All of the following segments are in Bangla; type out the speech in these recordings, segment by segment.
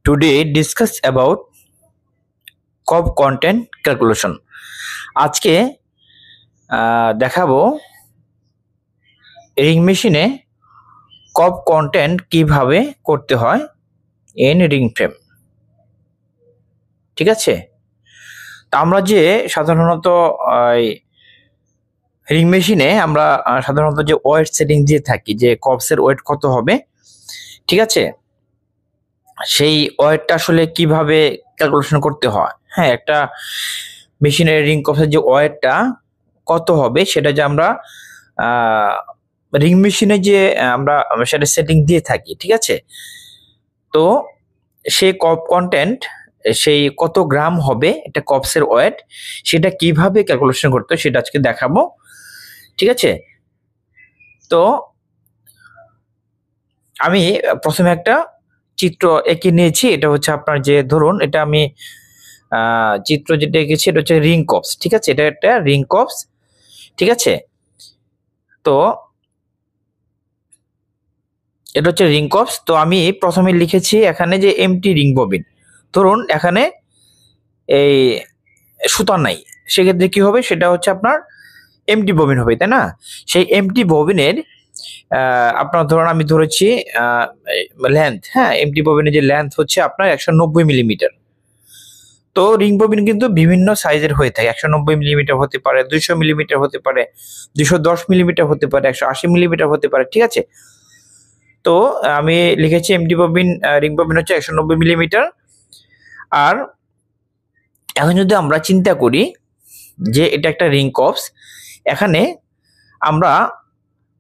Today discuss about কব কন্টেন্ট ক্যালকুলেশন। আজকে দেখাবো রিং মেশিনে কব কন্টেন্ট কিভাবে করতে হয় ইন রিং ফ্রেম। ঠিক আছে, তা আমরা যে সাধারণত রিং মেশিনে আমরা সাধারণত যে ওয়েট সেটিং দিয়ে থাকি যে কবসের ওয়েট কত হবে, ঠিক আছে, সেই ওয়েটটা আসলে কিভাবে ক্যালকুলেশন করতে হয়। হ্যাঁ, একটা মেশিনের রিং কবসের যে ওয়েটটা কত হবে সেটা যে আমরা রিং মেশিনে যে আমরা সেটা সেটিং দিয়ে থাকি, ঠিক আছে। তো সেই কব কন্টেন্ট সেই কত গ্রাম হবে এটা কবসের ওয়েট, সেটা কিভাবে ক্যালকুলেশন করতে হয় সেটা আজকে দেখাবো, ঠিক আছে। তো আমি প্রথমে একটা চিত্র এঁকে নিয়েছি। এটা হচ্ছে আপনার যে ধরুন এটা আমি চিত্র যেটা এঁকেছি এটা হচ্ছে রিং কবস, ঠিক আছে। এটা একটা রিং কবস, ঠিক আছে। তো এটা হচ্ছে রিং কবস। তো আমি প্রথমে লিখেছি এখানে যে এমটি রিং ববিন। ধরুন এখানে এই সুতা নাই, সেক্ষেত্রে কি হবে, সেটা হচ্ছে আপনার এমটি ববিন হবে, তাই না। সেই এমটি ববিনের আপনার ধরুন আমি ধরেছি লেন্থ, হ্যাঁ, এমটি ববিনের যে লেন্থ হচ্ছে আপনার 190 মিলিমিটার। তো রিং ববিন কিন্তু বিভিন্ন সাইজের হয়ে থাকে, 190 মিলিমিটার হতে পারে, 200 মিলিমিটার হতে পারে, 210 মিলিমিটার হতে পারে, 180 মিলিমিটার হতে পারে, ঠিক আছে। তো আমি লিখেছি এমটি ববিন রিং ববিন হচ্ছে 190 মিলিমিটার। আর এখন যদি আমরা চিন্তা করি যে এটা একটা রিং কবস, এখানে আমরা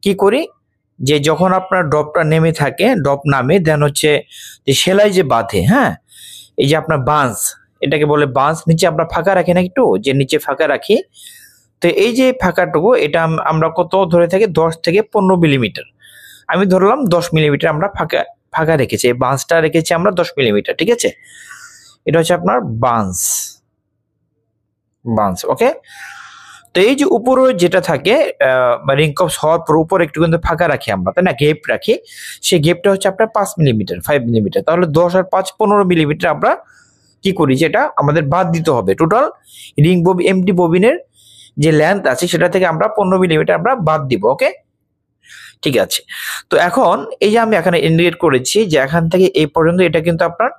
কি করি যে যখন আপনার ড্রপটা নেমে থাকে, ড্রপ নামে দেন হচ্ছে যে সেলাই যে বাঁধে, হ্যাঁ, এই যে আপনার বাঁশ, এটাকে বলে বাঁশ, নিচে আমরা ফাঁকা রাখি না একটু, যে নিচে ফাঁকা রাখি। তো এই যে ফাঁকাটুকু এটা আমরা কত ধরে থাকি, 10 থেকে 15 মিলিমিটার। আমি ধরলাম 10 মিলিমিটার আমরা ফাঁকা ফাঁকা রেখেছি, এই বাঁশটা রেখেছি আমরা 10 মিলিমিটার, ঠিক আছে। এটা হচ্ছে আপনার বাঁশ, ওকে। তো এই যে উপরে যেটা থাকে রিং কবস হওয়ার পর উপরে একটু কিন্তু ফাঁকা রাখি আমরা, তাই না, গেপ রাখি। সেই গেপটা হচ্ছে আপনার 5 মিলিমিটার, 5 মিলিমিটার। তাহলে 10 আর 5 15 মিলিমিটার আমরা কি করি, যেটা আমাদের বাদ দিতে হবে। টোটাল রিং ববিন এমটি ববিনের যে লেন্থ আছে সেটা থেকে আমরা 15 মিলিমিটার আমরা বাদ দিব, ওকে, ঠিক আছে। তো এখন এই যে আমি এখানে ইন্ডিকেট করেছি যে এখান থেকে এই পর্যন্ত এটা কিন্তু আপনার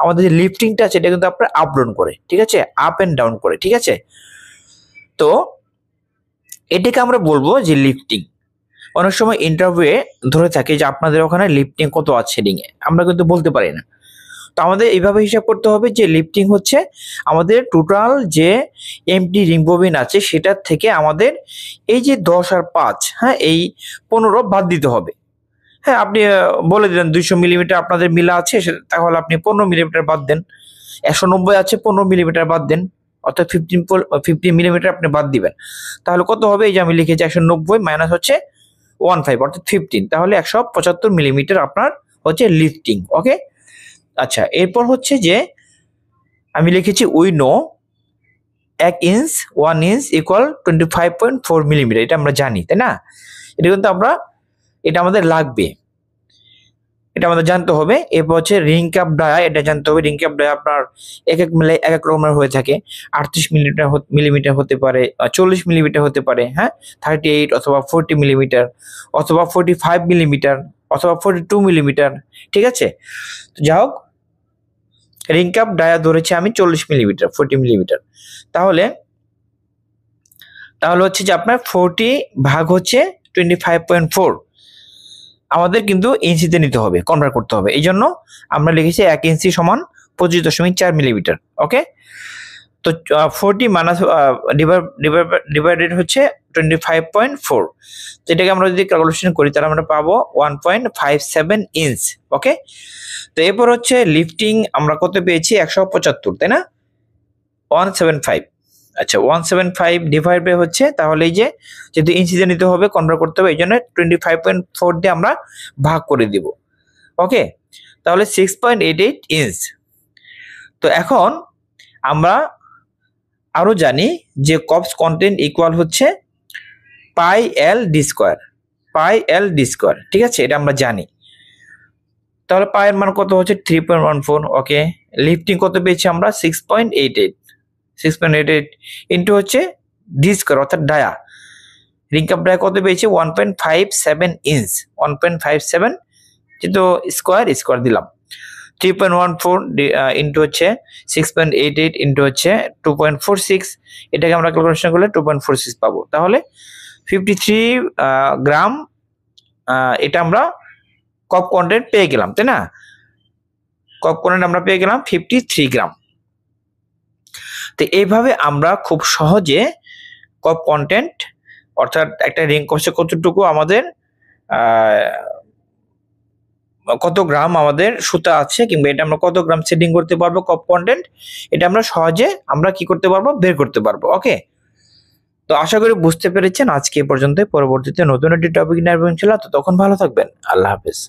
আমাদের যে লিফটিংটা আছে এটা কিন্তু আপনার আপ ডাউন করে, ঠিক আছে, আপ এন্ড ডাউন করে, ঠিক আছে। তো এটাকে আমরা বলবো যে লিফটিং। অনেক সময় ইন্টারভিউয়ে ধরে থাকে যে আপনাদের ওখানে লিফটিং কত আছে রিং এ, আমরা কিন্তু বলতে পারি না। তো আমাদের এইভাবে হিসাব করতে হবে যে লিফটিং হচ্ছে আমাদের টোটাল যে এমটি রিং ববিন আছে সেটার থেকে আমাদের এই যে 10 আর 5, হ্যাঁ, এই 15 বাদ দিতে হবে। হ্যাঁ, আপনি বলে দিলেন 200 মিলিমিটার আপনাদের মিলা আছে, তাহলে আপনি 15 মিলিমিটার বাদ দেন। 190 আছে, 15 মিলিমিটার বাদ দেন, অর্থাৎ 15 মিলিমিটার আপনি বাদ দিবেন। তাহলে কত হবে, এই যে আমি লিখেছি 190 মাইনাস হচ্ছে 15 অর্থাৎ 15, তাহলে 175 মিলিমিটার আপনার হচ্ছে লিফটিং, ওকে। আচ্ছা, এরপর হচ্ছে যে আমি লিখেছি we know 1 inch 1 inch equal 25.4 millimetre, এটা আমরা জানি, তাই না। এটা কিন্তু এটা আমাদের লাগবে, এটা আমাদের জানতে হবে। এরপর হচ্ছে রিং ক্যাপ ডায়া, এটা জানতে হবে। রিং ক্যাপ ডায়া আপনার এক এক মিলে এক এক রকমের হয়ে থাকে, 38 মিলিমিটার হতে পারে, 40 মিলিমিটার হতে পারে, হ্যাঁ, 38 অথবা 40 মিলিমিটার অথবা 45 মিলিমিটার অথবা 42 মিলিমিটার, ঠিক আছে। তো যাই হোক, রিং ক্যাপ ডায়া ধরেছি আমি 40 মিলিমিটার, 40 মিলিমিটার। তাহলে হচ্ছে যে আপনার 40 ভাগ হচ্ছে 25.4 আমাদের কিন্তু ইঞ্চিতে নিতে হবে, কনভার্ট করতে হবে। এই জন্য আমরা লিখেছি 1 ইঞ্চি সমান 25.4 মিলিমিটার, ওকে। তো 40 মাইনাস ডিভাইডেড হচ্ছে 25.4, যেটাকে আমরা যদি ক্যালকুলেশন করি তাহলে আমরা পাবো 1.57 ইঞ্চ, ওকে। তো এরপর হচ্ছে লিফটিং আমরা কত পেয়েছি, 175, তাই না, 175। আচ্ছা, 175 ডিভাইড বাই হচ্ছে, তাহলে এই যে যেহেতু ইঞ্চিতে নিতে হবে, কনভার্ট করতে হবে, এই জন্য 25.4 দিয়ে আমরা ভাগ করে দিব, ওকে। তাহলে 6.88 ইঞ্চ। তো এখন আমরা আরো জানি যে কবস কন্টেন্ট ইকুয়াল হচ্ছে পাই এল ডি স্কোয়ার, ঠিক আছে, এটা আমরা জানি। তাহলে পায়ের মান কত হচ্ছে 3.14। ওকে, লিফটিং কত পেয়েছি আমরা 6.88। 6.88 ইন্টু হচ্ছে ডি স্কোয়ার অর্থাৎ ডায়া, রিংকাপ ডায়া কত পেয়েছি 1.57 ইঞ্চ। 1.57 কিন্তু স্কোয়ার দিলাম। 3.14 ইন্টু হচ্ছে 6.88 ইন্টু হচ্ছে 2.46, এটাকে আমরা ক্যালকুলেশন করলে 2.46 পাবো। তাহলে 53 গ্রাম এটা আমরা কপ কন্টেন্ট পেয়ে গেলাম, তাই না? কপ কন্টেন্ট আমরা পেয়ে গেলাম 53 গ্রাম। তো এইভাবে আমরা খুব সহজে কপ কন্টেন্ট অর্থাৎ একটা রিং কপসে কতটুকু আমাদের কত গ্রাম আমাদের সুতা আছে কিংবা এটা আমরা কত গ্রাম সেটিং করতে পারবো কপ কন্টেন্ট, এটা আমরা সহজে আমরা কি করতে পারবো, বের করতে পারবো। ওকে, তো আশা করি বুঝতে পেরেছেন। আজকে এই পর্যন্ত, পরবর্তীতে নতুন একটি টপিক নিয়ে আসবো ইনশাআল্লাহ। তো তখন ভালো থাকবেন, আল্লাহ হাফেজ।